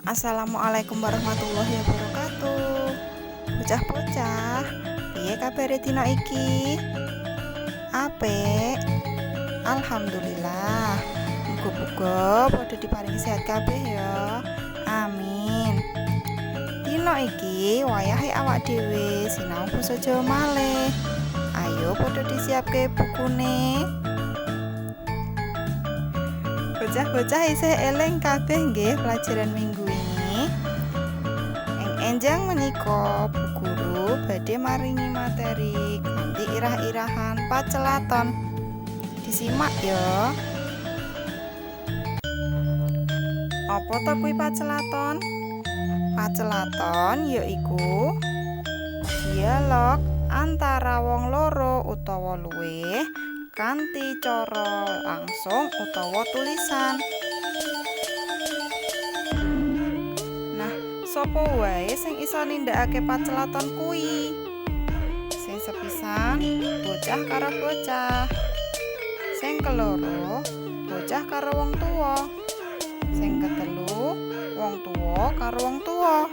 Assalamualaikum warahmatullahi wabarakatuh. Bocah-bocah, piye kabare dina iki? Apik. Alhamdulillah. Muga-muga padha diparingi sehat kabeh ya. Amin. Dina iki wayahe awak dhewe sinau basa Jawa malih. Ayo padha disiapke bukune. Bocah-bocah isih eling kabeh nggih pelajaran minggu ini. Enjang menika Bu Guru badhe maringi materi kanthi irah-irahan pacelaton. Disimak ya. Apa to kuwi pacelaton? Pacelaton yaiku dialog antara wong loro utawa luwih kanthi cara langsung utawa tulisan. Nah, sapa wae sing iso nindakake pacelaton kuwi? Sing sepisan bocah karo bocah. Sing keloro bocah karo wong tuwa. Sing ketelu wong tuwa karo wong tuwa.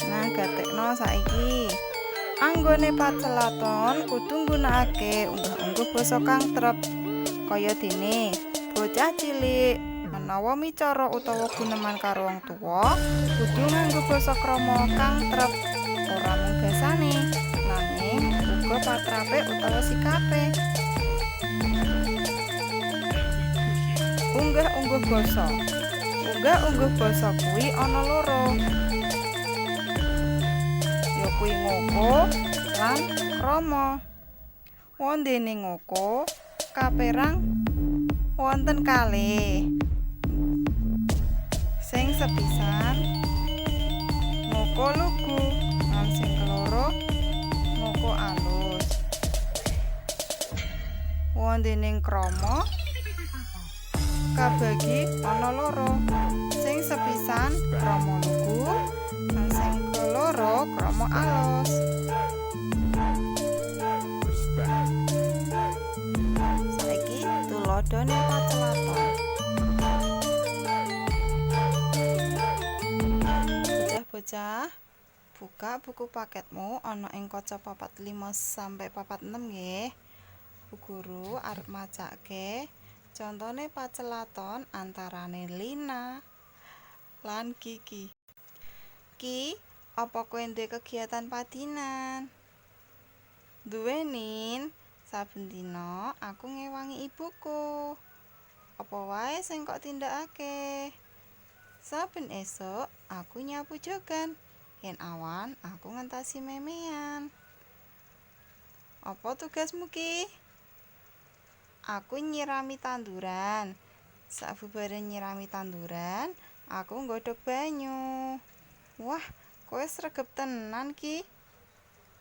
Nah, gatekno saiki. Anggone pacelaton kudu nggunakake unggah-ungguh basa kang trep. Kaya dene bocah cilik menawa micara utawa guneman karo wong tuwa kudu nganggo basa krama kang trep. Ora mung basane, nanging uga patrape utawa sikape. Unggah-ungguh basa. Unggah-ungguh basa kuwi ana loro. Kuwi ngoko lan krama. Wondene ngoko kaperang wonten kalih. Sing sepisan ngoko lugu lan sing keloro ngoko alus. Wondene krama kabagi ana loro. Sing sepisan krama lugu lan sing keloro krama alus. Saiki tuladhane pacelaton. Bocah-bocah, buka buku paketmu ana ing kaca 45 sampai 46 nggih. Bu Guru arep macake contone pacelaton antarane Lina lan Kiki. Ki, apa kowe duwe kegiatan padinan? Duwe Nin, saben dina aku ngewangi ibuku. Apa wae sing kok tindakake? Saben esuk aku nyapu jogan, yen awan aku ngentasi memean. Apa tugasmu Ki? Aku nyirami tanduran. Sabubare nyirami tanduran, aku nggodhog banyu. Wah, kowe sregep tenan Ki.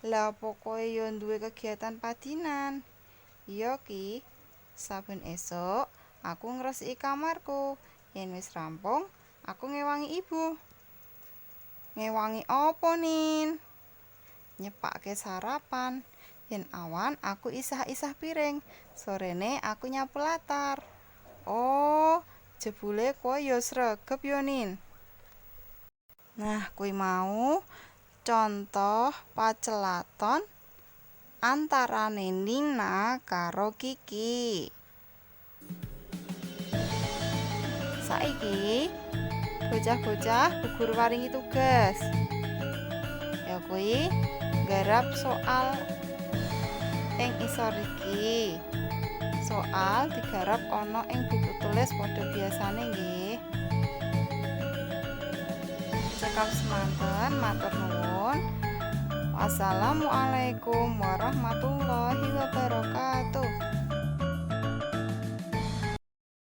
Lah apa kowe yo duwe kegiatan padinan? Iya Ki. Saben esuk aku ngresiki kamarku. Yen wis rampung, aku ngewangi ibu. Ngewangi apa, Nin? Nyepake sarapan. Yen awan aku isah-isah piring. Sorene aku nyapu latar. Oh, jebule kowe yo sregep yo, Nin. Nah, kuwi mau contoh pacelaton antarane Nina karo Kiki. Saiki bocah-bocah Bu Guru waringi tugas. Ya kuwi nggarap soal ing isor iki. Soal digarap ana ing buku tulis padha biasane nggih. Cekap semanten, matur nuwun. Wassalamualaikum warahmatullahi wabarakatuh.